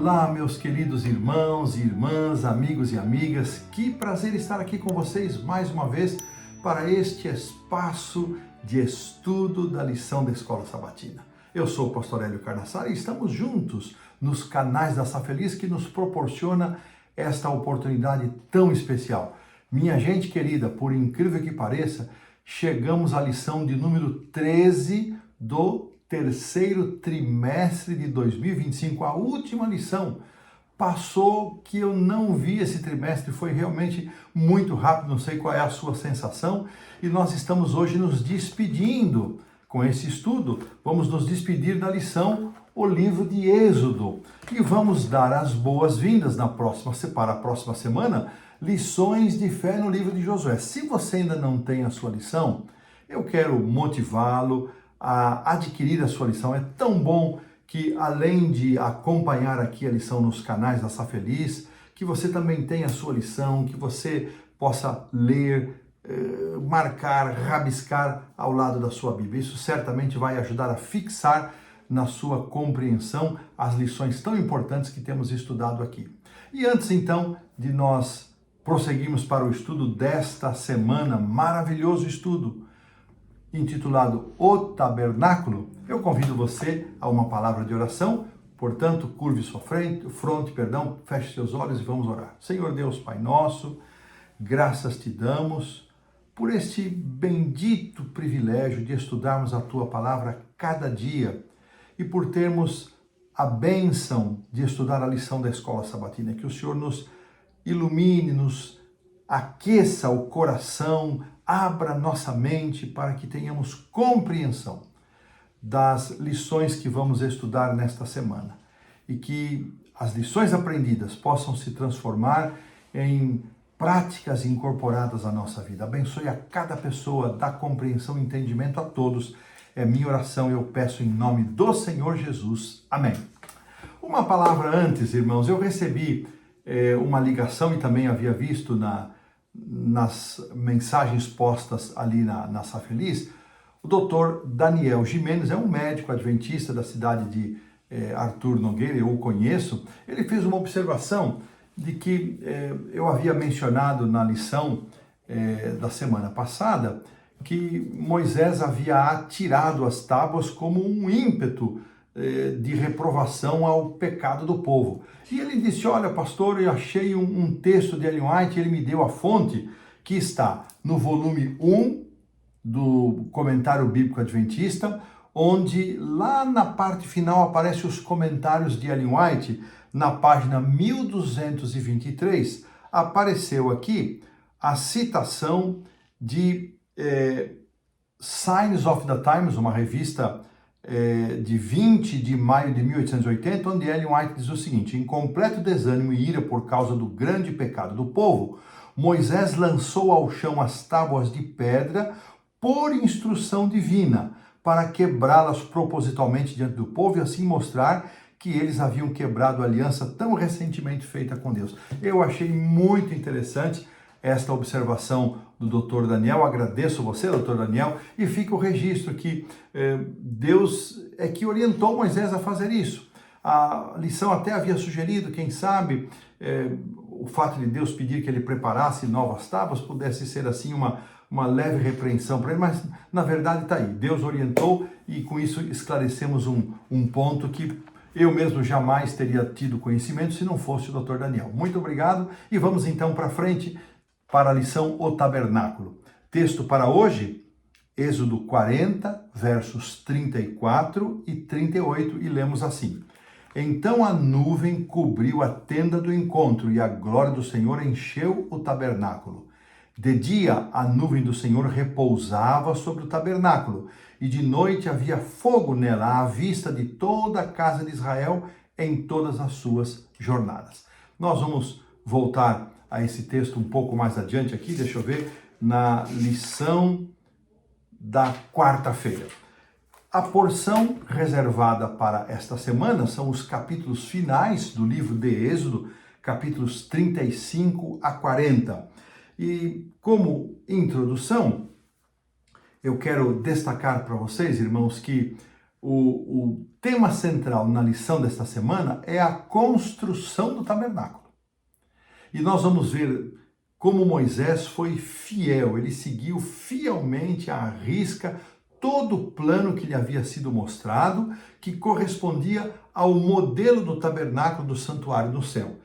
Olá, meus queridos irmãos e irmãs, amigos e amigas, que prazer estar aqui com vocês mais uma vez para este espaço de estudo da lição da Escola Sabatina. Eu sou o pastor Hélio Carnassara e estamos juntos nos canais da Safeliz que nos proporciona esta oportunidade tão especial. Minha gente querida, por incrível que pareça, chegamos à lição de número 13 do terceiro trimestre de 2025, a última lição. Passou que eu não vi esse trimestre, foi realmente muito rápido, não sei qual é a sua sensação, e nós estamos hoje nos despedindo com esse estudo, vamos nos despedir da lição, o livro de Êxodo, e vamos dar as boas-vindas para a próxima semana, lições de fé no livro de Josué. Se você ainda não tem a sua lição, eu quero motivá-lo a adquirir a sua lição. É tão bom que, além de acompanhar aqui a lição nos canais da Safeliz, que você também tenha a sua lição, que você possa ler, marcar, rabiscar ao lado da sua Bíblia. Isso certamente vai ajudar a fixar na sua compreensão as lições tão importantes que temos estudado aqui. E antes, então, de nós prosseguirmos para o estudo desta semana, maravilhoso estudo, intitulado O Tabernáculo, eu convido você a uma palavra de oração. Portanto, curve sua fronte, feche seus olhos e vamos orar. Senhor Deus, Pai nosso, graças te damos por este bendito privilégio de estudarmos a tua palavra cada dia e por termos a bênção de estudar a lição da Escola Sabatina. Que o Senhor nos ilumine, nos aqueça o coração, abra nossa mente para que tenhamos compreensão das lições que vamos estudar nesta semana e que as lições aprendidas possam se transformar em práticas incorporadas à nossa vida. Abençoe a cada pessoa, dá compreensão e entendimento a todos. É minha oração e eu peço em nome do Senhor Jesus. Amém. Uma palavra antes, irmãos, eu recebi uma ligação e também havia visto nas mensagens postas ali na Safeliz, o doutor Daniel Gimenez é um médico adventista da cidade de Arthur Nogueira, eu o conheço. Ele fez uma observação de que eu havia mencionado na lição da semana passada que Moisés havia atirado as tábuas como um ímpeto de reprovação ao pecado do povo. E ele disse, olha pastor, eu achei um texto de Ellen White, ele me deu a fonte, que está no volume 1 do Comentário Bíblico Adventista, onde lá na parte final aparecem os comentários de Ellen White, na página 1223, apareceu aqui a citação de Signs of the Times, uma revista de 20 de maio de 1880, onde Ellen White diz o seguinte: em completo desânimo e ira por causa do grande pecado do povo, Moisés lançou ao chão as tábuas de pedra por instrução divina, para quebrá-las propositalmente diante do povo e assim mostrar que eles haviam quebrado a aliança tão recentemente feita com Deus. Eu achei muito interessante esta observação do Dr. Daniel, agradeço você, Dr. Daniel, e fica o registro que Deus é que orientou Moisés a fazer isso. A lição até havia sugerido, quem sabe, o fato de Deus pedir que ele preparasse novas tábuas pudesse ser assim uma leve repreensão para ele, mas na verdade está aí, Deus orientou e com isso esclarecemos um ponto que eu mesmo jamais teria tido conhecimento se não fosse o Dr. Daniel. Muito obrigado e vamos então para frente para a lição O Tabernáculo. Texto para hoje, Êxodo 40, versos 34 e 38, e lemos assim: então a nuvem cobriu a tenda do encontro e a glória do Senhor encheu o tabernáculo. De dia a nuvem do Senhor repousava sobre o tabernáculo, e de noite havia fogo nela à vista de toda a casa de Israel em todas as suas jornadas. Nós vamos voltar a esse texto um pouco mais adiante aqui, deixa eu ver, na lição da quarta-feira. A porção reservada para esta semana são os capítulos finais do livro de Êxodo, capítulos 35 a 40. E como introdução, eu quero destacar para vocês, irmãos, que o tema central na lição desta semana é a construção do tabernáculo. E nós vamos ver como Moisés foi fiel, ele seguiu fielmente à risca todo o plano que lhe havia sido mostrado, que correspondia ao modelo do tabernáculo do santuário no céu.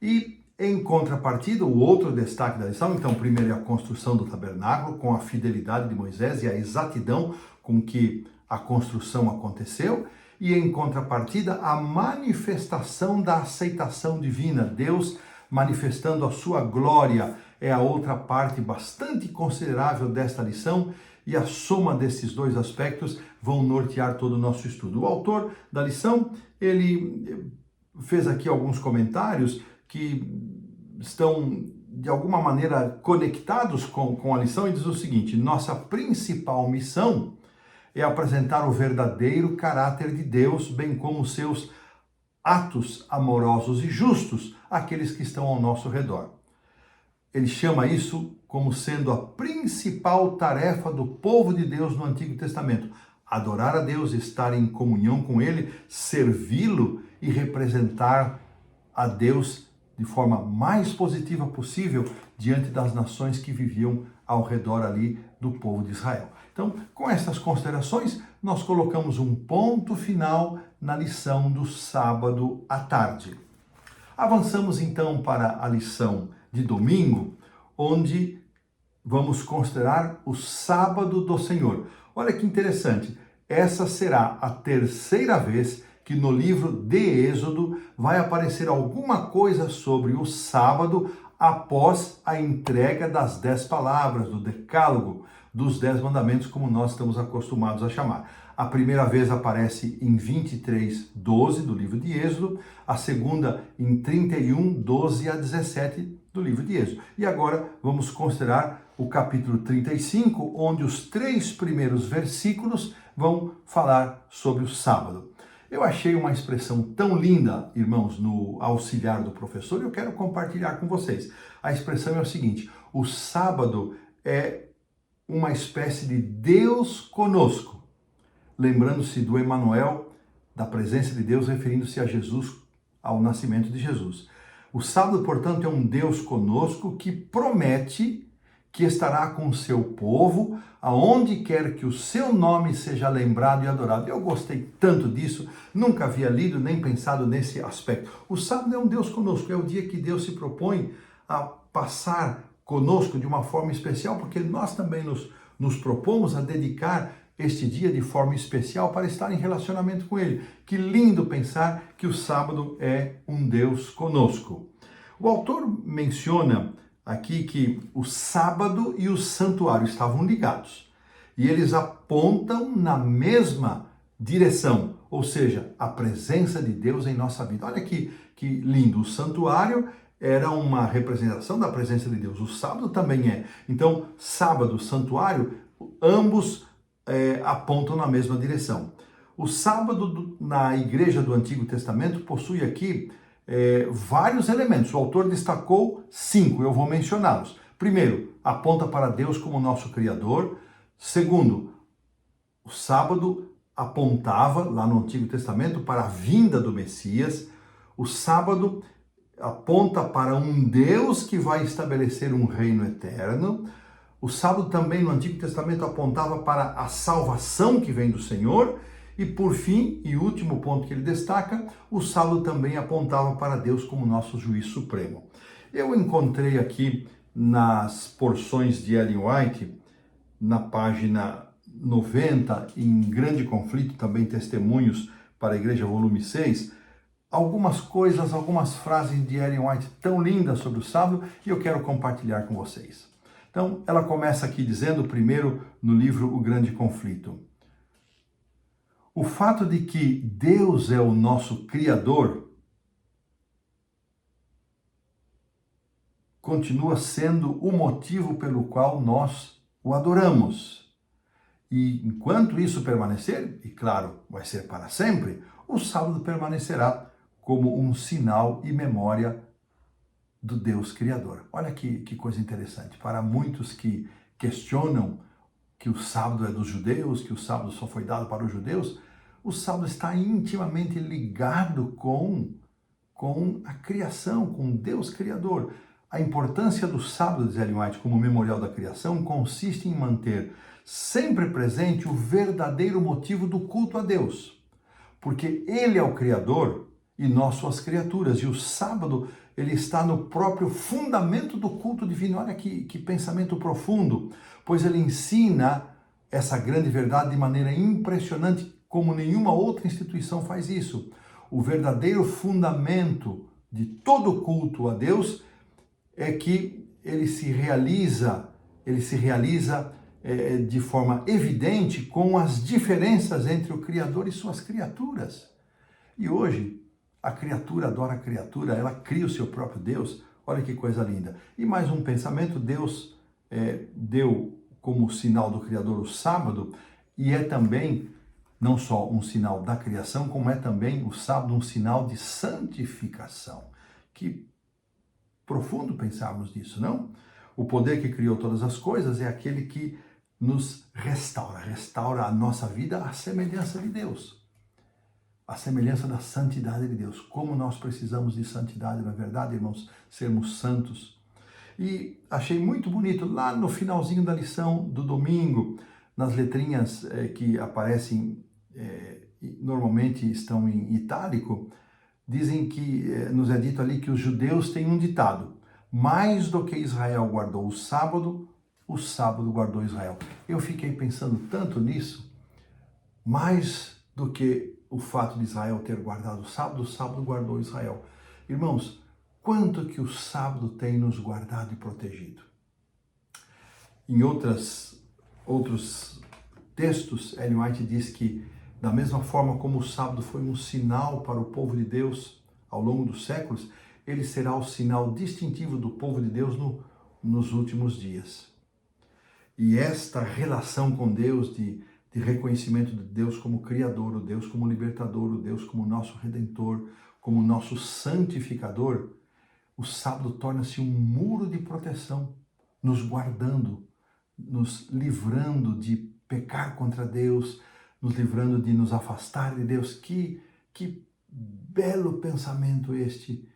E em contrapartida, o outro destaque da lição, então, primeiro é a construção do tabernáculo, com a fidelidade de Moisés e a exatidão com que a construção aconteceu, e em contrapartida, a manifestação da aceitação divina, Deus manifestando a sua glória, é a outra parte bastante considerável desta lição, e a soma desses dois aspectos vão nortear todo o nosso estudo. O autor da lição, ele fez aqui alguns comentários que estão, de alguma maneira, conectados com a lição, e diz o seguinte: nossa principal missão é apresentar o verdadeiro caráter de Deus, bem como os seus atos amorosos e justos àqueles que estão ao nosso redor. Ele chama isso como sendo a principal tarefa do povo de Deus no Antigo Testamento: adorar a Deus, estar em comunhão com Ele, servi-lo e representar a Deus de forma mais positiva possível diante das nações que viviam ao redor ali do povo de Israel. Então, com estas considerações, nós colocamos um ponto final na lição do sábado à tarde. Avançamos então para a lição de domingo, onde vamos considerar o sábado do Senhor. Olha que interessante, essa será a terceira vez que no livro de Êxodo vai aparecer alguma coisa sobre o sábado após a entrega das 10 palavras, do decálogo, dos 10 mandamentos, como nós estamos acostumados a chamar. A primeira vez aparece em 23:12 do livro de Êxodo, a segunda em 31:12 a 17 do livro de Êxodo. E agora vamos considerar o capítulo 35, onde os 3 primeiros versículos vão falar sobre o sábado. Eu achei uma expressão tão linda, irmãos, no auxiliar do professor, e eu quero compartilhar com vocês. A expressão é o seguinte: o sábado é uma espécie de Deus conosco, lembrando-se do Emanuel, da presença de Deus, referindo-se a Jesus, ao nascimento de Jesus. O sábado, portanto, é um Deus conosco que promete que estará com o seu povo, aonde quer que o seu nome seja lembrado e adorado. Eu gostei tanto disso, nunca havia lido nem pensado nesse aspecto. O sábado é um Deus conosco, é o dia que Deus se propõe a passar conosco de uma forma especial, porque nós também nos propomos a dedicar este dia de forma especial para estar em relacionamento com Ele. Que lindo pensar que o sábado é um Deus conosco. O autor menciona aqui que o sábado e o santuário estavam ligados e eles apontam na mesma direção, ou seja, a presença de Deus em nossa vida. Olha que lindo, o santuário era uma representação da presença de Deus, o sábado também é. Então, sábado, santuário, ambos apontam na mesma direção. O sábado na igreja do Antigo Testamento possui aqui vários elementos. O autor destacou 5, eu vou mencioná-los. Primeiro, aponta para Deus como nosso Criador. Segundo, o sábado apontava, lá no Antigo Testamento, para a vinda do Messias. O sábado aponta para um Deus que vai estabelecer um reino eterno. O sábado também no Antigo Testamento apontava para a salvação que vem do Senhor. E por fim, e último ponto que ele destaca, o sábado também apontava para Deus como nosso juiz supremo. Eu encontrei aqui nas porções de Ellen White, na página 90, em Grande Conflito, também Testemunhos para a Igreja, volume 6, algumas coisas, algumas frases de Ellen White tão lindas sobre o sábado, e eu quero compartilhar com vocês. Então, ela começa aqui dizendo, primeiro, no livro O Grande Conflito: o fato de que Deus é o nosso Criador continua sendo o motivo pelo qual nós o adoramos. E enquanto isso permanecer, e claro, vai ser para sempre, o sábado permanecerá como um sinal e memória do Deus Criador. Olha que coisa interessante. Para muitos que questionam que o sábado é dos judeus, que o sábado só foi dado para os judeus, o sábado está intimamente ligado com a criação, com Deus Criador. A importância do sábado, diz Ellen White, como memorial da criação, consiste em manter sempre presente o verdadeiro motivo do culto a Deus. Porque Ele é o Criador e nós suas criaturas. E o sábado, ele está no próprio fundamento do culto divino. Olha que pensamento profundo, pois ele ensina essa grande verdade de maneira impressionante, como nenhuma outra instituição faz isso. O verdadeiro fundamento de todo culto a Deus é que ele se realiza de forma evidente com as diferenças entre o Criador e suas criaturas. E hoje, a criatura adora a criatura, ela cria o seu próprio Deus. Olha que coisa linda. E mais um pensamento, Deus deu como sinal do Criador o sábado, e é também não só um sinal da criação, como é também o sábado um sinal de santificação. Que profundo pensarmos nisso, não? O poder que criou todas as coisas é aquele que nos restaura a nossa vida à semelhança de Deus, à semelhança da santidade de Deus. Como nós precisamos de santidade, na verdade, irmãos, sermos santos. E achei muito bonito, lá no finalzinho da lição do domingo, nas letrinhas que aparecem, normalmente estão em itálico, dizem que, nos é dito ali que os judeus têm um ditado: mais do que Israel guardou o sábado guardou Israel. Eu fiquei pensando tanto nisso, mais do que o fato de Israel ter guardado o sábado guardou Israel. Irmãos, quanto que o sábado tem nos guardado e protegido? Em outros textos, Ellen White diz que, da mesma forma como o sábado foi um sinal para o povo de Deus ao longo dos séculos, ele será o sinal distintivo do povo de Deus nos últimos dias. E esta relação com Deus, de reconhecimento de Deus como Criador, o Deus como Libertador, o Deus como nosso Redentor, como nosso Santificador, o sábado torna-se um muro de proteção, nos guardando, nos livrando de pecar contra Deus, nos livrando de nos afastar de Deus. Que belo pensamento este,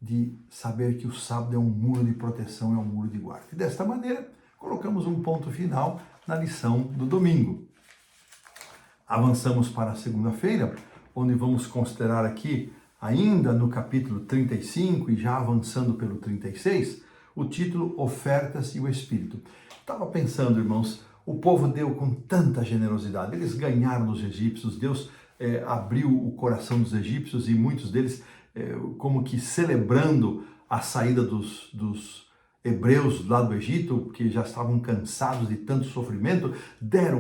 de saber que o sábado é um muro de proteção, é um muro de guarda. E desta maneira, colocamos um ponto final na lição do domingo. Avançamos para a segunda-feira, onde vamos considerar aqui, ainda no capítulo 35 e já avançando pelo 36, o título Ofertas e o Espírito. Estava pensando, irmãos, o povo deu com tanta generosidade, eles ganharam dos egípcios, Deus abriu o coração dos egípcios e muitos deles como que celebrando a saída dos hebreus lá do Egito, que já estavam cansados de tanto sofrimento,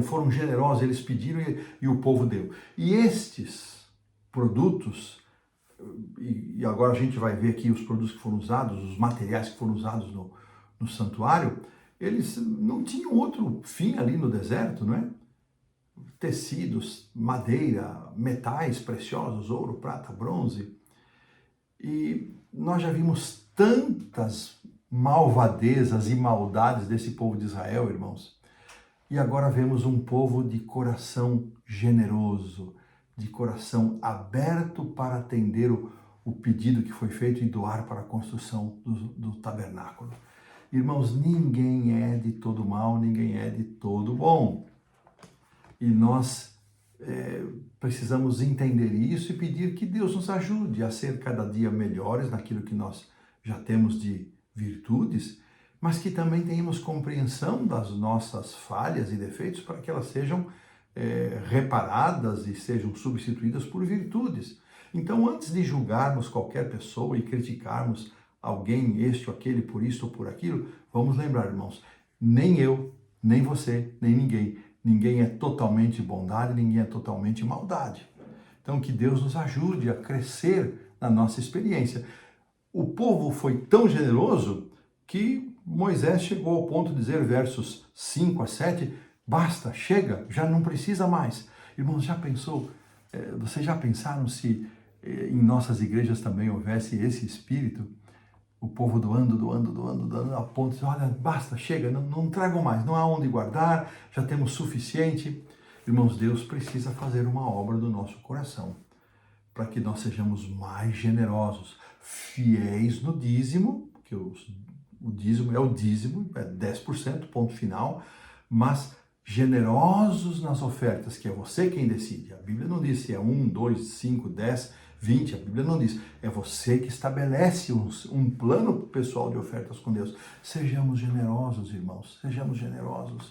foram generosos, eles pediram e o povo deu. E estes produtos, e agora a gente vai ver aqui os produtos que foram usados, os materiais que foram usados no santuário, eles não tinham outro fim ali no deserto, não é? Tecidos, madeira, metais preciosos, ouro, prata, bronze. E nós já vimos tantas malvadezas e maldades desse povo de Israel, irmãos. E agora vemos um povo de coração generoso, de coração aberto para atender o pedido que foi feito e doar para a construção do tabernáculo. Irmãos, ninguém é de todo mal, ninguém é de todo bom. E nós precisamos entender isso e pedir que Deus nos ajude a ser cada dia melhores naquilo que nós já temos de virtudes, mas que também tenhamos compreensão das nossas falhas e defeitos para que elas sejam reparadas e sejam substituídas por virtudes. Então, antes de julgarmos qualquer pessoa e criticarmos alguém, este ou aquele, por isto ou por aquilo, vamos lembrar, irmãos, nem eu, nem você, nem ninguém é totalmente bondade, ninguém é totalmente maldade. Então, que Deus nos ajude a crescer na nossa experiência. O povo foi tão generoso que Moisés chegou ao ponto de dizer, versos 5 a 7, basta, chega, já não precisa mais. Irmãos, vocês já pensaram se em nossas igrejas também houvesse esse espírito? O povo doando, a ponto de olha, basta, chega, não tragam mais, não há onde guardar, já temos suficiente. Irmãos, Deus precisa fazer uma obra do nosso coração para que nós sejamos mais generosos, fiéis no dízimo, porque o dízimo, é 10%, ponto final, mas generosos nas ofertas, que é você quem decide. A Bíblia não diz se é 1, 2, 5, 10, 20, a Bíblia não diz. É você que estabelece um plano pessoal de ofertas com Deus. Sejamos generosos, irmãos, sejamos generosos.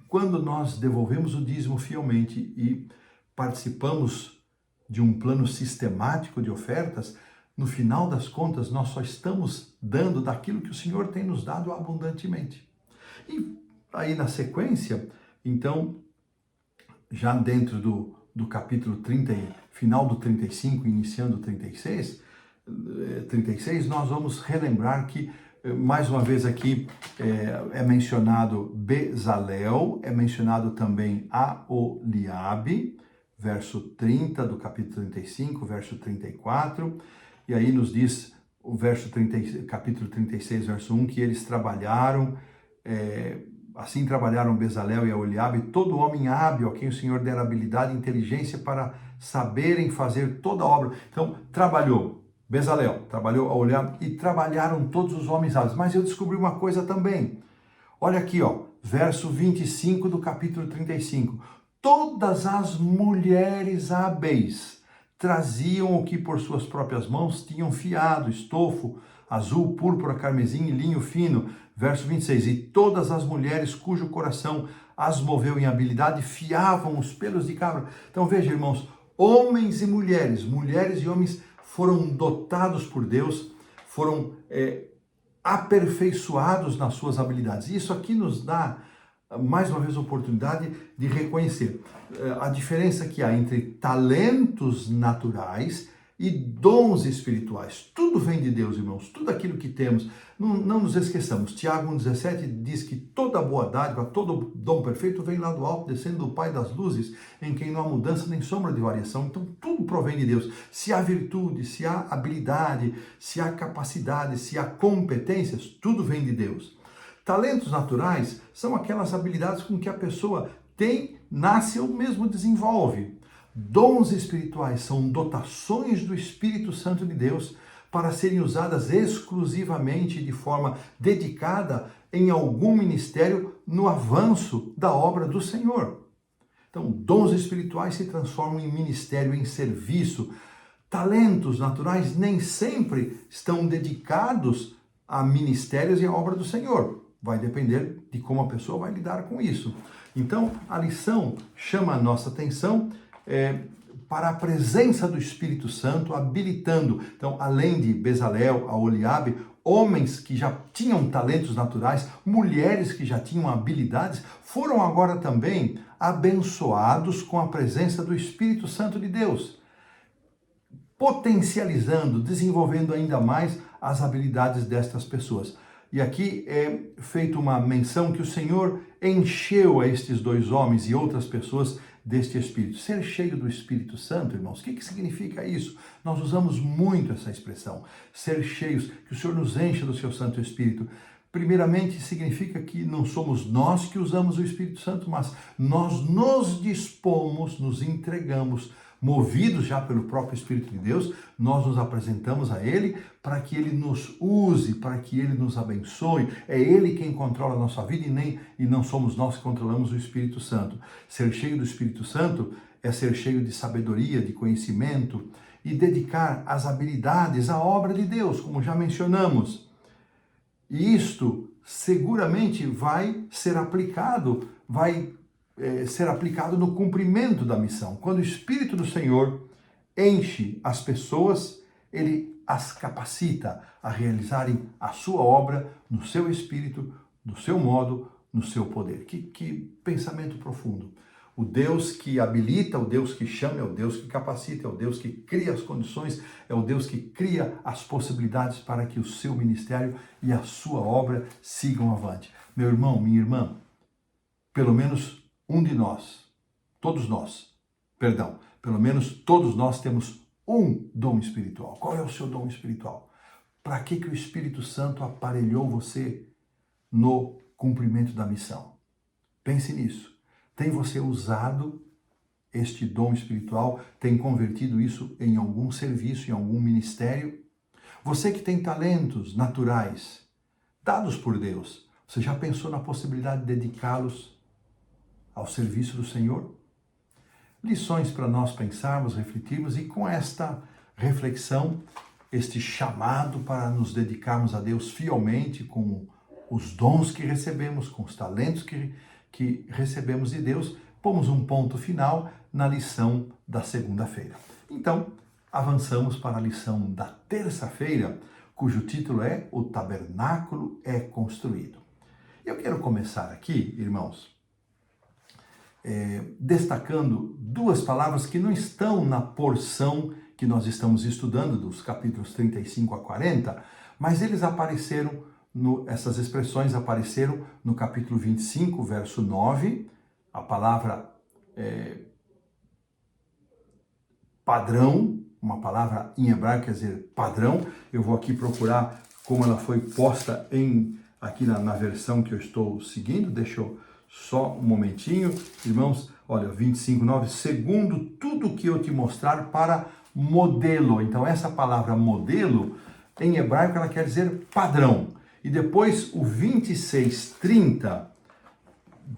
Quando nós devolvemos o dízimo fielmente e participamos de um plano sistemático de ofertas, no final das contas, nós só estamos dando daquilo que o Senhor tem nos dado abundantemente. E aí, na sequência, então, já dentro do capítulo 30, final do 35, iniciando o 36, nós vamos relembrar que, mais uma vez aqui, é mencionado Bezalel, é mencionado também Aholiabe, verso 30 do capítulo 35, verso 34, e aí nos diz o capítulo 36, verso 1, que eles trabalharam, assim trabalharam Bezalel e Aholiabe, todo homem hábil a quem o Senhor dera habilidade e inteligência para saberem fazer toda a obra. Então, trabalhou Bezalel, trabalhou Aholiabe e trabalharam todos os homens hábeis. Mas eu descobri uma coisa também. Olha aqui, ó, verso 25 do capítulo 35. Todas as mulheres hábeis traziam o que por suas próprias mãos tinham fiado, estofo, azul, púrpura, carmesim e linho fino. Verso 26. E todas as mulheres cujo coração as moveu em habilidade fiavam os pelos de cabra. Então veja, irmãos, homens e mulheres e homens foram dotados por Deus, foram aperfeiçoados nas suas habilidades. Isso aqui nos dá mais uma vez a oportunidade de reconhecer a diferença que há entre talentos naturais e dons espirituais. Tudo vem de Deus, irmãos, tudo aquilo que temos. Não nos esqueçamos, Tiago 1,17 diz que toda boa dádiva, todo dom perfeito vem lá do alto, descendo do Pai das luzes, em quem não há mudança nem sombra de variação. Então tudo provém de Deus. Se há virtude, se há habilidade, se há capacidade, se há competências, tudo vem de Deus. Talentos naturais são aquelas habilidades com que a pessoa tem, nasce ou mesmo desenvolve. Dons espirituais são dotações do Espírito Santo de Deus para serem usadas exclusivamente de forma dedicada em algum ministério no avanço da obra do Senhor. Então, dons espirituais se transformam em ministério, em serviço. Talentos naturais nem sempre estão dedicados a ministérios e à obra do Senhor. Vai depender de como a pessoa vai lidar com isso. Então, a lição chama a nossa atenção para a presença do Espírito Santo, habilitando. Então, além de Bezalel, Aholiabe, homens que já tinham talentos naturais, mulheres que já tinham habilidades, foram agora também abençoados com a presença do Espírito Santo de Deus, potencializando, desenvolvendo ainda mais as habilidades destas pessoas. E aqui é feita uma menção que o Senhor encheu a estes dois homens e outras pessoas deste Espírito. Ser cheio do Espírito Santo, irmãos, o que significa isso? Nós usamos muito essa expressão, ser cheios, que o Senhor nos encha do seu Santo Espírito. Primeiramente, significa que não somos nós que usamos o Espírito Santo, mas nós nos dispomos, nos entregamos, movidos já pelo próprio Espírito de Deus, nós nos apresentamos a Ele para que Ele nos use, para que Ele nos abençoe. É Ele quem controla a nossa vida e não somos nós que controlamos o Espírito Santo. Ser cheio do Espírito Santo é ser cheio de sabedoria, de conhecimento e dedicar as habilidades à obra de Deus, como já mencionamos. E isto seguramente vai ser aplicado no cumprimento da missão. Quando o Espírito do Senhor enche as pessoas, Ele as capacita a realizarem a sua obra no seu espírito, no seu modo, no seu poder. Que pensamento profundo. O Deus que habilita, o Deus que chama, é o Deus que capacita, é o Deus que cria as condições, é o Deus que cria as possibilidades para que o seu ministério e a sua obra sigam avante. Meu irmão, minha irmã, pelo menos um de nós, pelo menos todos nós temos um dom espiritual. Qual é o seu dom espiritual? Para que o Espírito Santo aparelhou você no cumprimento da missão? Pense nisso. Tem você usado este dom espiritual? Tem convertido isso em algum serviço, em algum ministério? Você que tem talentos naturais, dados por Deus, você já pensou na possibilidade de dedicá-los ao serviço do Senhor? Lições para nós pensarmos, refletirmos e com esta reflexão, este chamado para nos dedicarmos a Deus fielmente com os dons que recebemos, com os talentos que recebemos de Deus, pomos um ponto final na lição da segunda-feira. Então, avançamos para a lição da terça-feira, cujo título é O Tabernáculo é Construído. Eu quero começar aqui, irmãos, destacando duas palavras que não estão na porção que nós estamos estudando, dos capítulos 35 a 40, mas eles apareceram, essas expressões apareceram no capítulo 25, verso 9, a palavra padrão, uma palavra em hebraico quer dizer padrão. Eu vou aqui procurar como ela foi posta aqui na versão que eu estou seguindo, deixa eu só um momentinho, irmãos, olha, 25:9, segundo tudo que eu te mostrar para modelo. Então, essa palavra modelo, em hebraico, ela quer dizer padrão. E depois, o 26:30,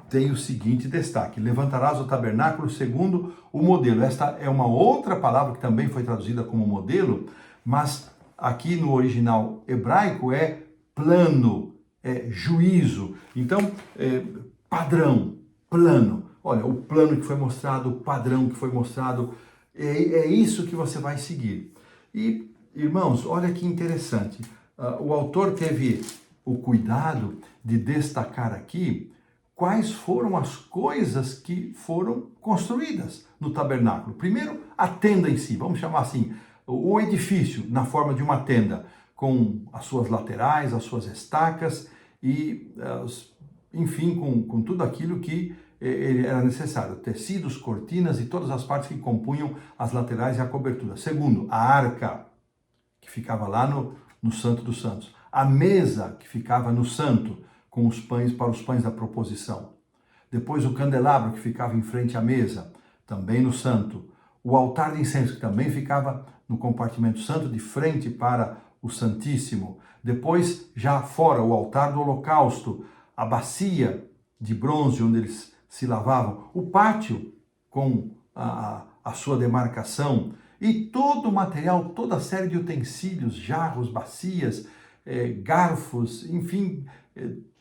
tem o seguinte destaque: levantarás o tabernáculo segundo o modelo. Esta é uma outra palavra que também foi traduzida como modelo, mas aqui no original hebraico é plano, é juízo. Então, padrão, plano. Olha, o plano que foi mostrado, o padrão que foi mostrado, é isso que você vai seguir. E, irmãos, olha que interessante. O autor teve o cuidado de destacar aqui quais foram as coisas que foram construídas no tabernáculo. Primeiro, a tenda em si, vamos chamar assim, o edifício na forma de uma tenda, com as suas laterais, as suas estacas e enfim, com tudo aquilo que era necessário, tecidos, cortinas e todas as partes que compunham as laterais e a cobertura. Segundo, a arca, que ficava lá no Santo dos Santos. A mesa, que ficava no santo, com os pães, para os pães da proposição. Depois o candelabro, que ficava em frente à mesa, também no santo. O altar de incenso, que também ficava no compartimento santo, de frente para o Santíssimo. Depois, já fora, o altar do holocausto, a bacia de bronze onde eles se lavavam, o pátio com a sua demarcação e todo o material, toda a série de utensílios, jarros, bacias, garfos, enfim,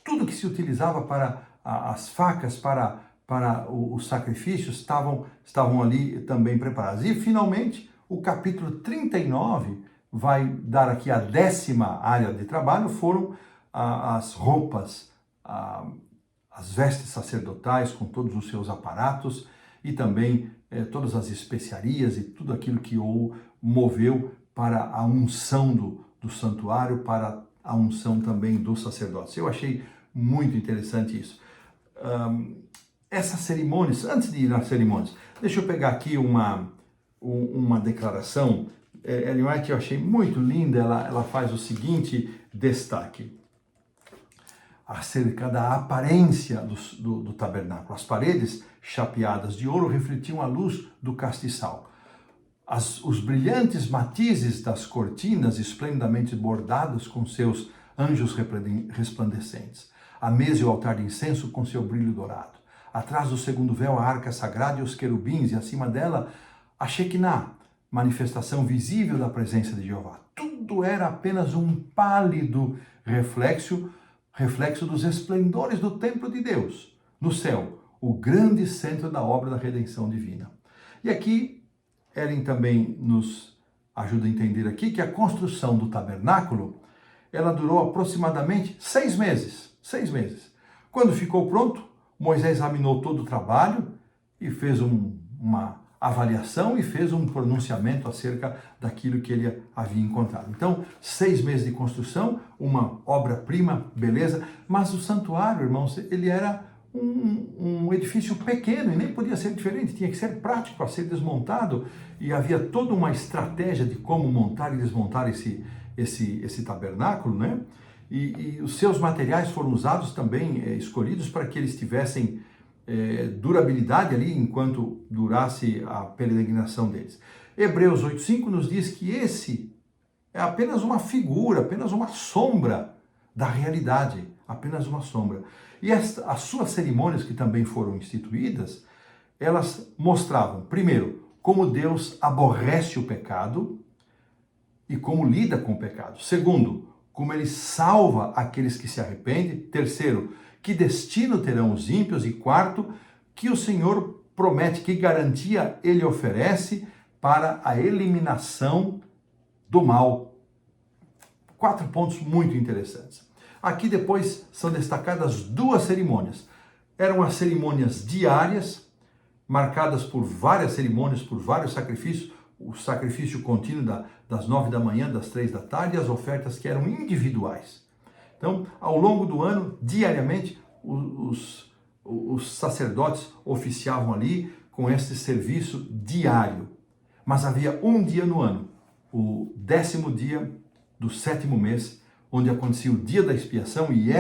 tudo que se utilizava para as facas, para os sacrifícios, estavam ali também preparados. E, finalmente, o capítulo 39 vai dar aqui a 10ª área de trabalho, foram as roupas, as vestes sacerdotais com todos os seus aparatos e também todas as especiarias e tudo aquilo que o moveu para a unção do santuário, para a unção também dos sacerdotes. Eu achei muito interessante isso. Essas cerimônias, antes de ir nas cerimônias, deixa eu pegar aqui uma declaração. Ellen White, eu achei muito linda, ela faz o seguinte destaque acerca da aparência do tabernáculo. As paredes chapeadas de ouro refletiam a luz do castiçal. Os brilhantes matizes das cortinas esplendidamente bordadas com seus anjos resplandecentes. A mesa e o altar de incenso com seu brilho dourado. Atrás do segundo véu, a arca sagrada e os querubins, e acima dela, a Shekinah, manifestação visível da presença de Jeová. Tudo era apenas um pálido reflexo dos esplendores do templo de Deus, no céu, o grande centro da obra da redenção divina. E aqui, Ellen também nos ajuda a entender aqui que a construção do tabernáculo, ela durou aproximadamente 6 meses. 6 meses. Quando ficou pronto, Moisés examinou todo o trabalho e fez uma avaliação e fez um pronunciamento acerca daquilo que ele havia encontrado. Então, 6 meses de construção, uma obra-prima, beleza, mas o santuário, irmãos, ele era um edifício pequeno e nem podia ser diferente, tinha que ser prático para ser desmontado e havia toda uma estratégia de como montar e desmontar esse tabernáculo, né? E os seus materiais foram usados também, escolhidos para que eles tivessem durabilidade ali enquanto durasse a peregrinação deles. Hebreus 8:5 nos diz que esse é apenas uma figura, apenas uma sombra da realidade, apenas uma sombra. E as suas cerimônias que também foram instituídas, elas mostravam, primeiro, como Deus aborrece o pecado e como lida com o pecado. Segundo, como ele salva aqueles que se arrependem. Terceiro, que destino terão os ímpios. E quarto, que o Senhor promete, que garantia ele oferece para a eliminação do mal. 4 pontos muito interessantes. Aqui depois são destacadas 2 cerimônias. Eram as cerimônias diárias, marcadas por várias cerimônias, por vários sacrifícios, o sacrifício contínuo das 9 da manhã, das 3 da tarde, e as ofertas que eram individuais. Então, ao longo do ano, diariamente, os sacerdotes oficiavam ali com esse serviço diário. Mas havia um dia no ano, o 10º dia do 7º mês, onde acontecia o dia da expiação, e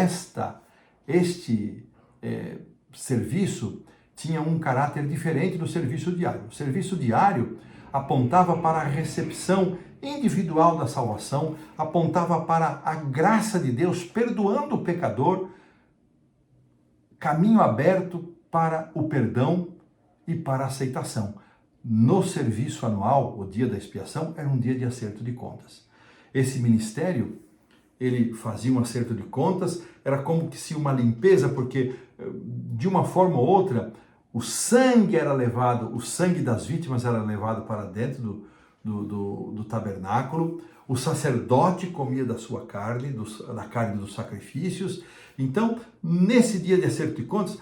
este serviço tinha um caráter diferente do serviço diário. O serviço diário apontava para a recepção individual da salvação, apontava para a graça de Deus perdoando o pecador, caminho aberto para o perdão e para a aceitação. No serviço anual, o dia da expiação, era um dia de acerto de contas. Esse ministério, ele fazia um acerto de contas, era como que se uma limpeza, porque de uma forma ou outra, o sangue era levado, o sangue das vítimas era levado para dentro do tabernáculo, o sacerdote comia da sua carne, da carne dos sacrifícios. Então, nesse dia de acerto de contas,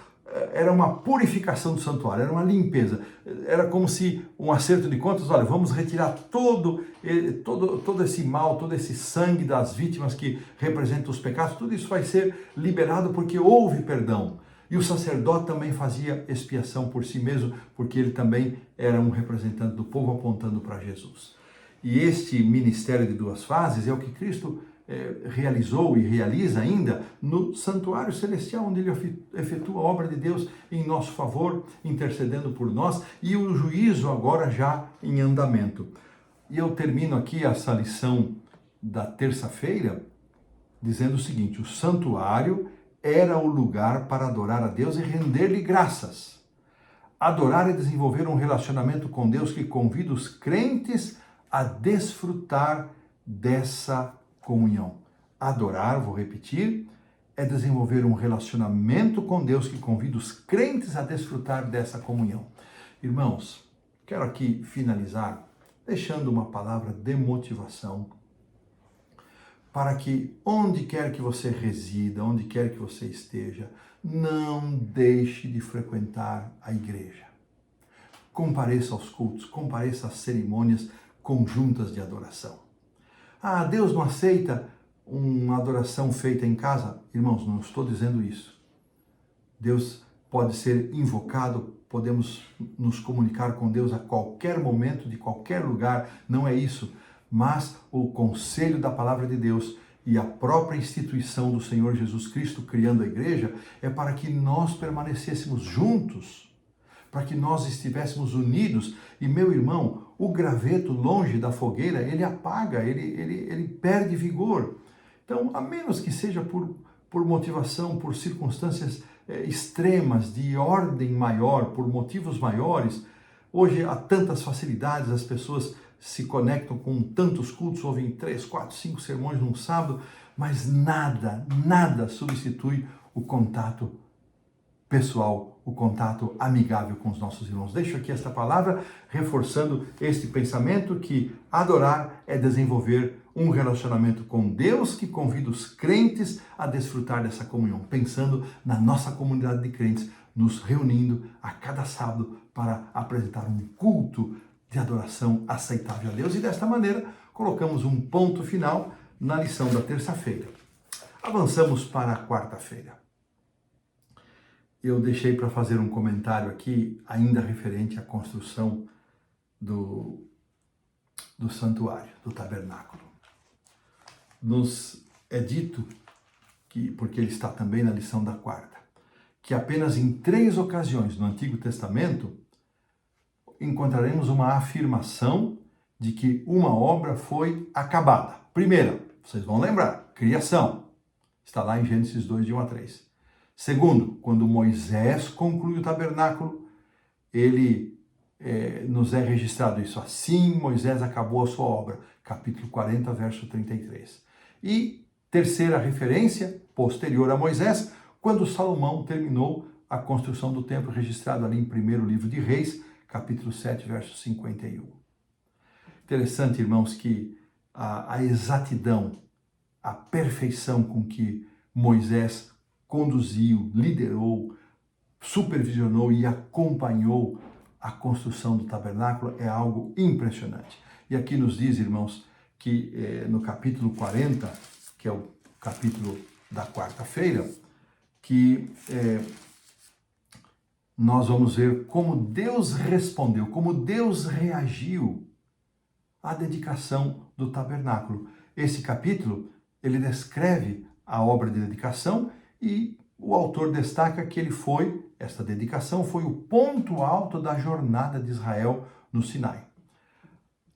era uma purificação do santuário, era uma limpeza. Era como se um acerto de contas, olha, vamos retirar todo esse mal, todo esse sangue das vítimas que representam os pecados, tudo isso vai ser liberado porque houve perdão. E o sacerdote também fazia expiação por si mesmo, porque ele também era um representante do povo apontando para Jesus. E este ministério de 2 fases é o que Cristo realizou e realiza ainda no santuário celestial, onde ele efetua a obra de Deus em nosso favor, intercedendo por nós, e o juízo agora já em andamento. E eu termino aqui essa lição da terça-feira dizendo o seguinte: o santuário era o lugar para adorar a Deus e render-lhe graças. Adorar é desenvolver um relacionamento com Deus que convida os crentes a desfrutar dessa comunhão. Adorar, vou repetir, é desenvolver um relacionamento com Deus que convida os crentes a desfrutar dessa comunhão. Irmãos, quero aqui finalizar deixando uma palavra de motivação para que onde quer que você resida, onde quer que você esteja, não deixe de frequentar a igreja. Compareça aos cultos, compareça às cerimônias conjuntas de adoração. Ah, Deus não aceita uma adoração feita em casa? Irmãos, não estou dizendo isso. Deus pode ser invocado, podemos nos comunicar com Deus a qualquer momento, de qualquer lugar, não é isso. Mas o conselho da palavra de Deus e a própria instituição do Senhor Jesus Cristo criando a igreja é para que nós permanecêssemos juntos, para que nós estivéssemos unidos. E meu irmão, o graveto longe da fogueira, ele apaga, ele perde vigor. Então, a menos que seja por motivação, por circunstâncias extremas, de ordem maior, por motivos maiores, hoje há tantas facilidades, as pessoas se conectam com tantos cultos, ouvem 3, 4, 5 sermões num sábado, mas nada substitui o contato pessoal, o contato amigável com os nossos irmãos. Deixo aqui esta palavra reforçando este pensamento que adorar é desenvolver um relacionamento com Deus que convida os crentes a desfrutar dessa comunhão, pensando na nossa comunidade de crentes, nos reunindo a cada sábado para apresentar um culto de adoração aceitável a Deus. E desta maneira colocamos um ponto final na lição da terça-feira. Avançamos para a quarta-feira. Eu deixei para fazer um comentário aqui, ainda referente à construção do santuário, do tabernáculo. Nos é dito, porque ele está também na lição da quarta, que apenas em 3 ocasiões no Antigo Testamento encontraremos uma afirmação de que uma obra foi acabada. Primeira, vocês vão lembrar, criação. Está lá em Gênesis 2, de 1 a 3. Segundo, quando Moisés conclui o tabernáculo, nos é registrado isso. Assim, Moisés acabou a sua obra. Capítulo 40, verso 33. E terceira referência, posterior a Moisés, quando Salomão terminou a construção do templo, registrado ali em 1º livro de Reis, capítulo 7, verso 51. Interessante, irmãos, que a exatidão, a perfeição com que Moisés conduziu, liderou, supervisionou e acompanhou a construção do tabernáculo é algo impressionante. E aqui nos diz, irmãos, que no capítulo 40, que é o capítulo da quarta-feira, que nós vamos ver como Deus respondeu, como Deus reagiu à dedicação do tabernáculo. Esse capítulo, ele descreve a obra de dedicação e o autor destaca que esta dedicação foi o ponto alto da jornada de Israel no Sinai.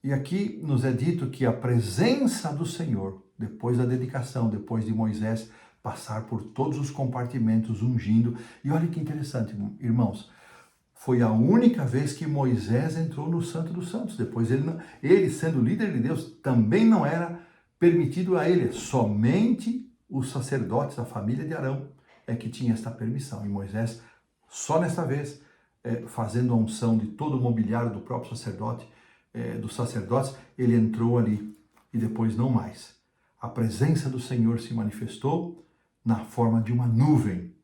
E aqui nos é dito que a presença do Senhor, depois da dedicação, depois de Moisés passar por todos os compartimentos ungindo, e olha que interessante, irmãos, foi a única vez que Moisés entrou no Santo dos Santos. Depois ele sendo líder de Deus, também não era permitido a ele, somente os sacerdotes da família de Arão é que tinha esta permissão. E Moisés, só nesta vez, fazendo a unção de todo o mobiliário do próprio sacerdote, dos sacerdotes, ele entrou ali e depois não mais. A presença do Senhor se manifestou na forma de uma nuvem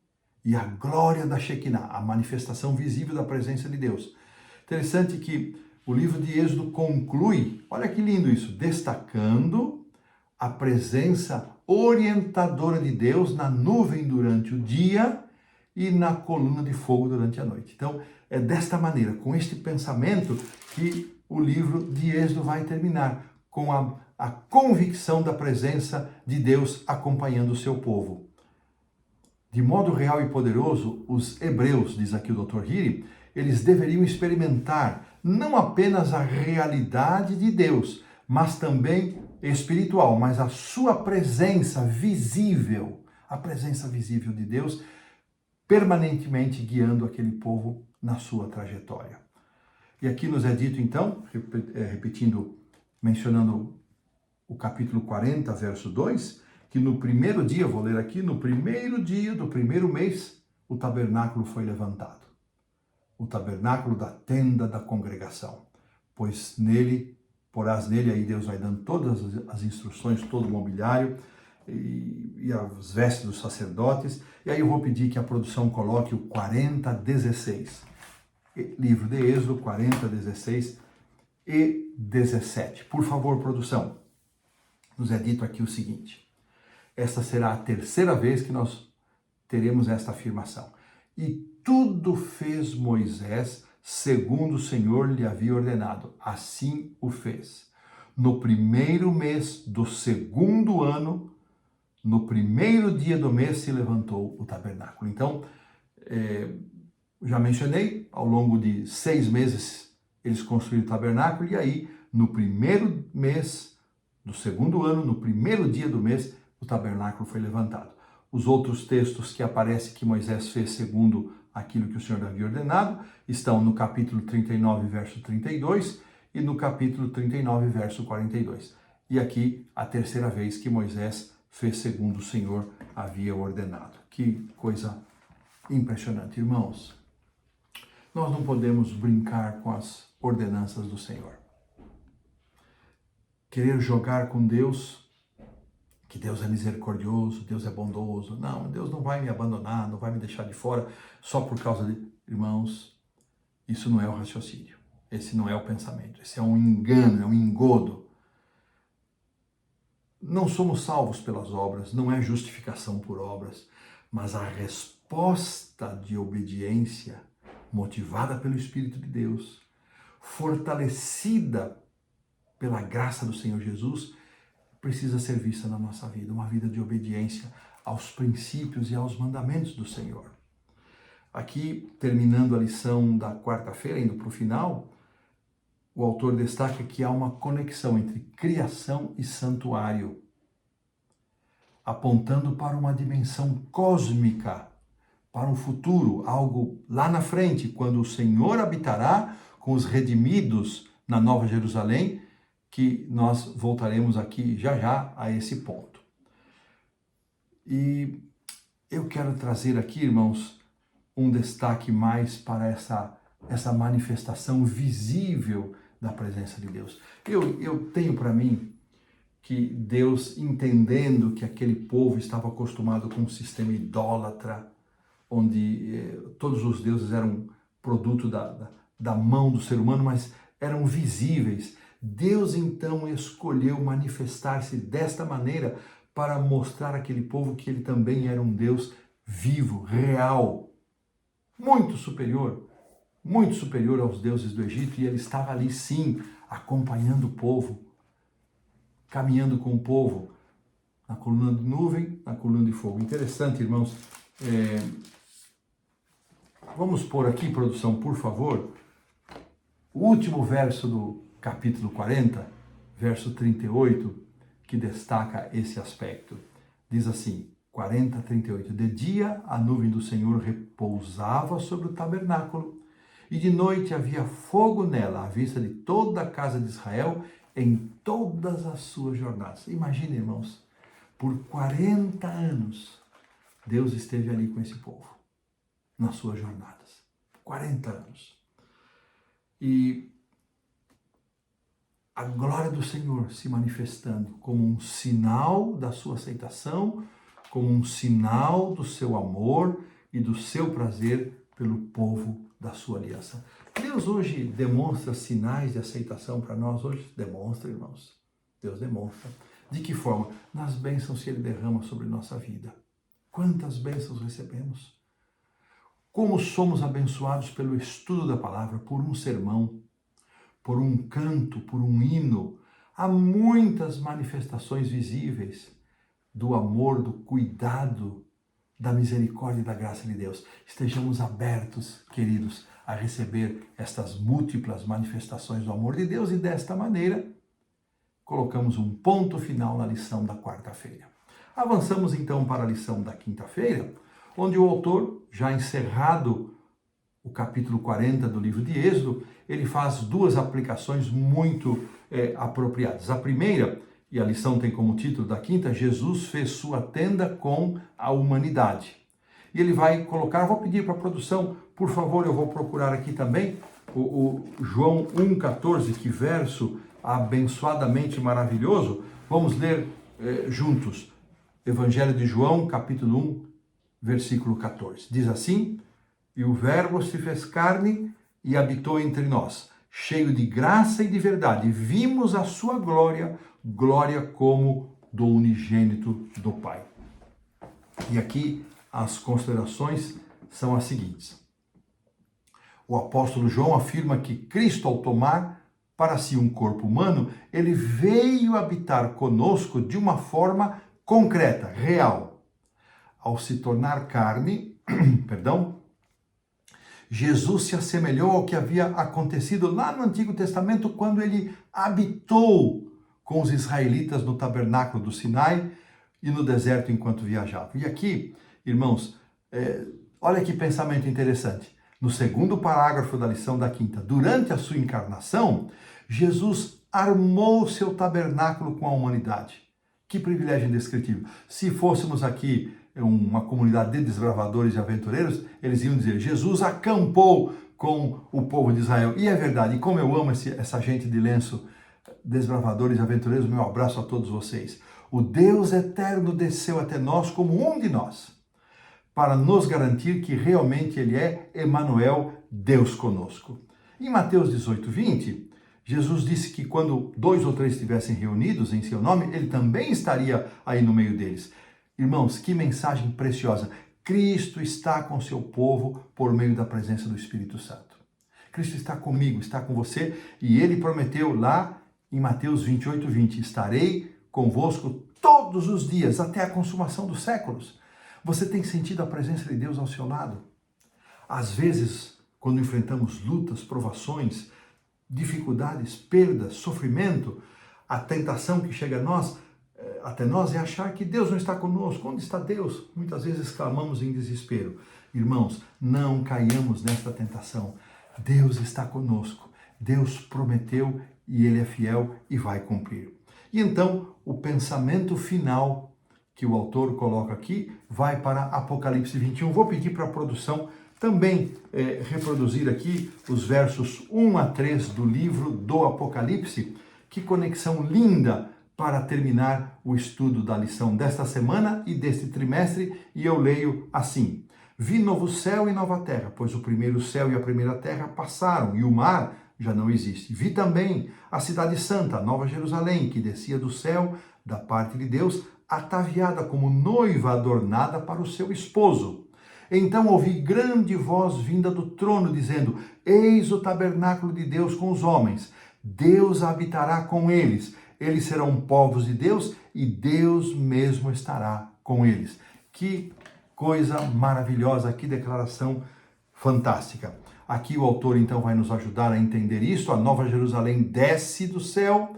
e a glória da Shekinah, a manifestação visível da presença de Deus. Interessante que o livro de Êxodo conclui, olha que lindo isso, destacando a presença orientadora de Deus na nuvem durante o dia e na coluna de fogo durante a noite. Então, é desta maneira, com este pensamento, que o livro de Êxodo vai terminar, com a convicção da presença de Deus acompanhando o seu povo. De modo real e poderoso, os hebreus, diz aqui o Dr. Hiri, eles deveriam experimentar não apenas a realidade de Deus, mas também espiritual, mas a sua presença visível, a presença visível de Deus, permanentemente guiando aquele povo na sua trajetória. E aqui nos é dito então, repetindo, mencionando o capítulo 40, verso 2, que no primeiro dia, vou ler aqui, no primeiro dia do primeiro mês, o tabernáculo foi levantado. O tabernáculo da tenda da congregação, pois porás nele, aí Deus vai dando todas as instruções, todo o mobiliário e as vestes dos sacerdotes. E aí eu vou pedir que a produção coloque o 40:16. Livro de Êxodo 40:16 e 17. Por favor, produção. Nos é dito aqui o seguinte: esta será a terceira vez que nós teremos esta afirmação. E tudo fez Moisés segundo o Senhor lhe havia ordenado. Assim o fez. No primeiro mês do segundo ano, no primeiro dia do mês, se levantou o tabernáculo. Então, já mencionei, ao longo de 6 meses, eles construíram o tabernáculo, e aí, no primeiro mês do segundo ano, no primeiro dia do mês, o tabernáculo foi levantado. Os outros textos que aparecem que Moisés fez segundo aquilo que o Senhor havia ordenado estão no capítulo 39, verso 32 e no capítulo 39, verso 42. E aqui a terceira vez que Moisés fez segundo o Senhor havia ordenado. Que coisa impressionante, irmãos. Nós não podemos brincar com as ordenanças do Senhor. Querer jogar com Deus, que Deus é misericordioso, Deus é bondoso. Não, Deus não vai me abandonar, não vai me deixar de fora só por causa de... Irmãos, isso não é o raciocínio. Esse não é o pensamento. Esse é um engano, é um engodo. Não somos salvos pelas obras, não é justificação por obras, mas a resposta de obediência motivada pelo Espírito de Deus, fortalecida pela graça do Senhor Jesus, precisa ser vista na nossa vida, uma vida de obediência aos princípios e aos mandamentos do Senhor. Aqui, terminando a lição da quarta-feira, indo para o final, o autor destaca que há uma conexão entre criação e santuário, apontando para uma dimensão cósmica, para um futuro, algo lá na frente, quando o Senhor habitará com os redimidos na Nova Jerusalém, que nós voltaremos aqui já já a esse ponto. E eu quero trazer aqui, irmãos, um destaque mais para essa manifestação visível da presença de Deus. Eu tenho para mim que Deus, entendendo que aquele povo estava acostumado com um sistema idólatra, onde todos os deuses eram produto da mão do ser humano, mas eram visíveis. Deus então escolheu manifestar-se desta maneira para mostrar àquele povo que ele também era um Deus vivo, real, muito superior aos deuses do Egito, e ele estava ali sim, acompanhando o povo, caminhando com o povo, na coluna de nuvem, na coluna de fogo. Interessante, irmãos. Vamos pôr aqui, produção, por favor, o último verso do capítulo 40, verso 38, que destaca esse aspecto. Diz assim, 40, 38. De dia a nuvem do Senhor repousava sobre o tabernáculo, e de noite havia fogo nela, à vista de toda a casa de Israel, em todas as suas jornadas. Imagine, irmãos, por 40 anos, Deus esteve ali com esse povo, nas suas jornadas. 40 anos. E a glória do Senhor se manifestando como um sinal da sua aceitação, como um sinal do seu amor e do seu prazer pelo povo da sua aliança. Deus hoje demonstra sinais de aceitação para nós hoje? Demonstra, irmãos. Deus demonstra. De que forma? Nas bênçãos que Ele derrama sobre nossa vida. Quantas bênçãos recebemos? Como somos abençoados pelo estudo da palavra, por um sermão, por um canto, por um hino. Há muitas manifestações visíveis do amor, do cuidado, da misericórdia e da graça de Deus. Estejamos abertos, queridos, a receber estas múltiplas manifestações do amor de Deus, e desta maneira colocamos um ponto final na lição da quarta-feira. Avançamos então para a lição da quinta-feira, onde o autor, já encerrado o capítulo 40 do livro de Êxodo, ele faz duas aplicações muito apropriadas. A primeira, e a lição tem como título da quinta, Jesus fez sua tenda com a humanidade. E ele vai colocar, vou pedir para a produção, por favor, eu vou procurar aqui também, o João 1,14, que verso abençoadamente maravilhoso. Vamos ler juntos. Evangelho de João, capítulo 1, versículo 14. Diz assim, e o verbo se fez carne e habitou entre nós, cheio de graça e de verdade. Vimos a sua glória, glória como do unigênito do Pai. E aqui as considerações são as seguintes. O apóstolo João afirma que Cristo, ao tomar para si um corpo humano, ele veio habitar conosco de uma forma concreta, real. Ao se tornar carne, Jesus se assemelhou ao que havia acontecido lá no Antigo Testamento, quando ele habitou com os israelitas no tabernáculo do Sinai e no deserto enquanto viajavam. E aqui, irmãos, olha que pensamento interessante. No segundo parágrafo da lição da quinta, durante a sua encarnação, Jesus armou seu tabernáculo com a humanidade. Que privilégio indescritível. Se fôssemos aqui uma comunidade de desbravadores e aventureiros, eles iam dizer, Jesus acampou com o povo de Israel. E é verdade, e como eu amo essa gente de lenço, desbravadores e aventureiros, meu abraço a todos vocês. O Deus eterno desceu até nós como um de nós, para nos garantir que realmente Ele é Emanuel, Deus conosco. Em Mateus 18, 20, Jesus disse que quando 2 ou 3 estivessem reunidos em seu nome, Ele também estaria aí no meio deles. Irmãos, que mensagem preciosa. Cristo está com seu povo por meio da presença do Espírito Santo. Cristo está comigo, está com você, e Ele prometeu lá em Mateus 28, 20, estarei convosco todos os dias, até a consumação dos séculos. Você tem sentido a presença de Deus ao seu lado? Às vezes, quando enfrentamos lutas, provações, dificuldades, perdas, sofrimento, a tentação que chega até nós é achar que Deus não está conosco. Onde está Deus? Muitas vezes clamamos em desespero. Irmãos, não caiamos nesta tentação. Deus está conosco. Deus prometeu e Ele é fiel e vai cumprir. E então, o pensamento final que o autor coloca aqui vai para Apocalipse 21. Vou pedir para a produção também reproduzir aqui os versos 1 a 3 do livro do Apocalipse. Que conexão linda para terminar o estudo da lição desta semana e deste trimestre. E eu leio assim: Vi novo céu e nova terra, pois o primeiro céu e a primeira terra passaram e o mar já não existe. Vi também a cidade santa, a Nova Jerusalém, que descia do céu da parte de Deus, ataviada como noiva adornada para o seu esposo. Então ouvi grande voz vinda do trono, dizendo: Eis o tabernáculo de Deus com os homens. Deus habitará com eles. Eles serão povos de Deus e Deus mesmo estará com eles. Que coisa maravilhosa, que declaração fantástica. Aqui o autor então vai nos ajudar a entender isso. A Nova Jerusalém desce do céu.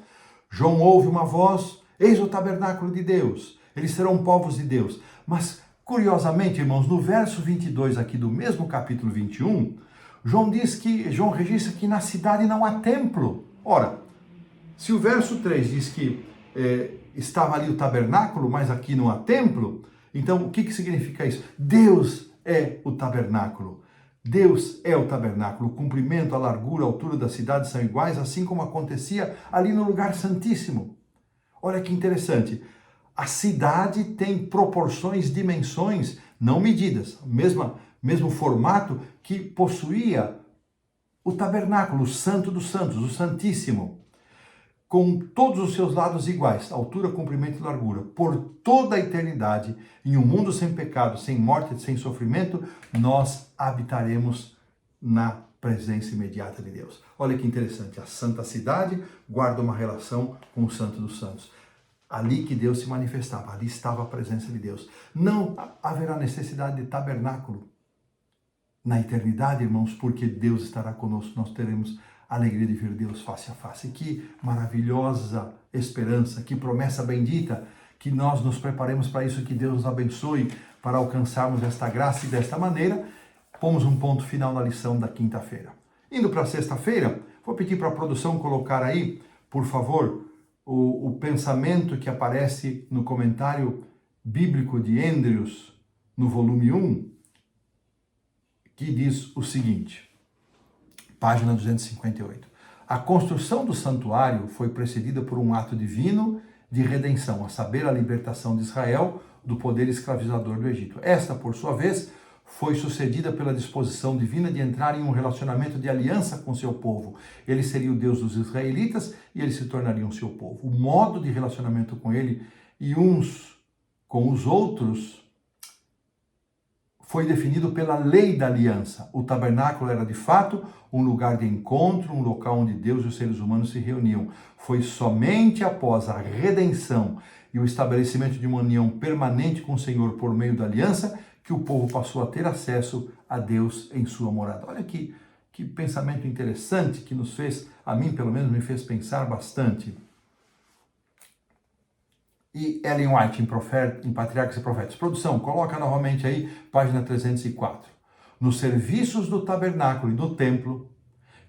João ouve uma voz: Eis o tabernáculo de Deus. Eles serão povos de Deus. Mas, curiosamente, irmãos, no verso 22 aqui do mesmo capítulo 21, João registra que na cidade não há templo. Ora, se o verso 3 diz que estava ali o tabernáculo, mas aqui não há templo, então o que significa isso? Deus é o tabernáculo. Deus é o tabernáculo. O comprimento, a largura, a altura da cidade são iguais, assim como acontecia ali no lugar santíssimo. Olha que interessante. A cidade tem proporções, dimensões não medidas, mesmo formato que possuía o tabernáculo, o Santo dos Santos, o Santíssimo, com todos os seus lados iguais, altura, comprimento e largura. Por toda a eternidade, em um mundo sem pecado, sem morte, sem sofrimento, nós habitaremos na presença imediata de Deus. Olha que interessante, a Santa Cidade guarda uma relação com o Santo dos Santos. Ali que Deus se manifestava, ali estava a presença de Deus. Não haverá necessidade de tabernáculo na eternidade, irmãos, porque Deus estará conosco, nós teremos a alegria de ver Deus face a face. Que maravilhosa esperança, que promessa bendita, que nós nos preparemos para isso, que Deus nos abençoe para alcançarmos esta graça e desta maneira, pomos um ponto final na lição da quinta-feira. Indo para a sexta-feira, vou pedir para a produção colocar aí, por favor, o pensamento que aparece no comentário bíblico de Andrews, no volume 1, que diz o seguinte, página 258. A construção do santuário foi precedida por um ato divino de redenção, a saber, a libertação de Israel do poder escravizador do Egito. Esta, por sua vez, foi sucedida pela disposição divina de entrar em um relacionamento de aliança com seu povo. Ele seria o Deus dos israelitas e eles se tornariam seu povo. O modo de relacionamento com ele e uns com os outros foi definido pela lei da aliança. O tabernáculo era, de fato, um lugar de encontro, um local onde Deus e os seres humanos se reuniam. Foi somente após a redenção e o estabelecimento de uma união permanente com o Senhor por meio da aliança que o povo passou a ter acesso a Deus em sua morada. Olha que pensamento interessante que nos fez, a mim pelo menos, me fez pensar bastante. E Ellen White, em Patriarcas e Profetas. Produção, coloca novamente aí, página 304. Nos serviços do tabernáculo e do templo,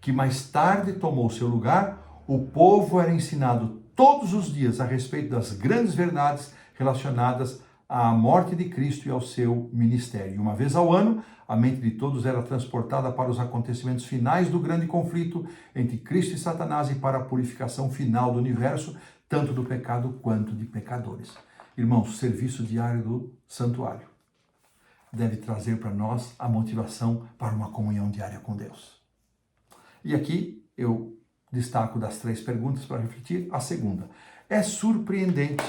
que mais tarde tomou seu lugar, o povo era ensinado todos os dias a respeito das grandes verdades relacionadas à morte de Cristo e ao seu ministério. Uma vez ao ano, a mente de todos era transportada para os acontecimentos finais do grande conflito entre Cristo e Satanás e para a purificação final do universo, tanto do pecado quanto de pecadores. Irmãos, o serviço diário do santuário deve trazer para nós a motivação para uma comunhão diária com Deus. E aqui eu destaco das 3 perguntas para refletir a segunda. É surpreendente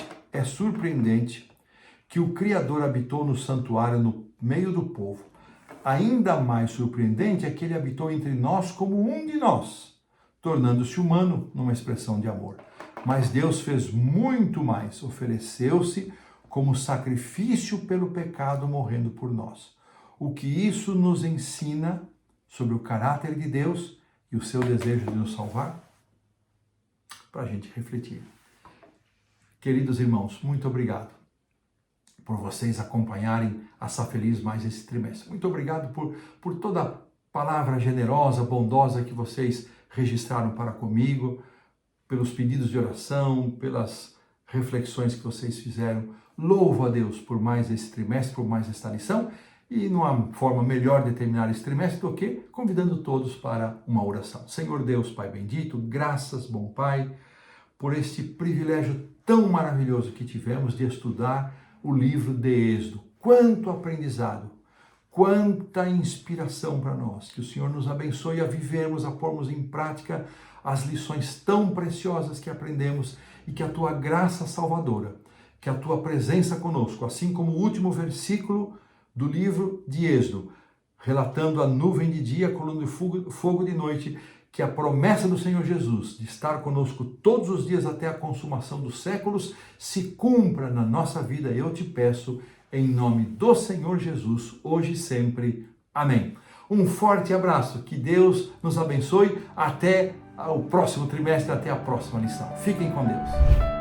que o Criador habitou no santuário no meio do povo. Ainda mais surpreendente é que ele habitou entre nós como um de nós, tornando-se humano numa expressão de amor. Mas Deus fez muito mais, ofereceu-se como sacrifício pelo pecado, morrendo por nós. o que isso nos ensina sobre o caráter de Deus e o seu desejo de nos salvar? Para a gente refletir. Queridos irmãos, muito obrigado por vocês acompanharem a Sá Feliz mais esse trimestre. Muito obrigado por toda a palavra generosa, bondosa que vocês registraram para comigo, pelos pedidos de oração, pelas reflexões que vocês fizeram. Louvo a Deus por mais esse trimestre, por mais esta lição, e não há forma melhor de terminar esse trimestre do que convidando todos para uma oração. Senhor Deus, Pai bendito, graças, bom Pai, por este privilégio tão maravilhoso que tivemos de estudar o livro de Êxodo. Quanto aprendizado, quanta inspiração para nós. Que o Senhor nos abençoe a vivermos, a pormos em prática as lições tão preciosas que aprendemos e que a Tua graça salvadora, que a Tua presença conosco, assim como o último versículo do livro de Êxodo, relatando a nuvem de dia, a coluna de fogo de noite, que a promessa do Senhor Jesus de estar conosco todos os dias até a consumação dos séculos se cumpra na nossa vida. Eu te peço em nome do Senhor Jesus, hoje e sempre. Amém. Um forte abraço, que Deus nos abençoe, até o próximo trimestre, até a próxima lição. Fiquem com Deus.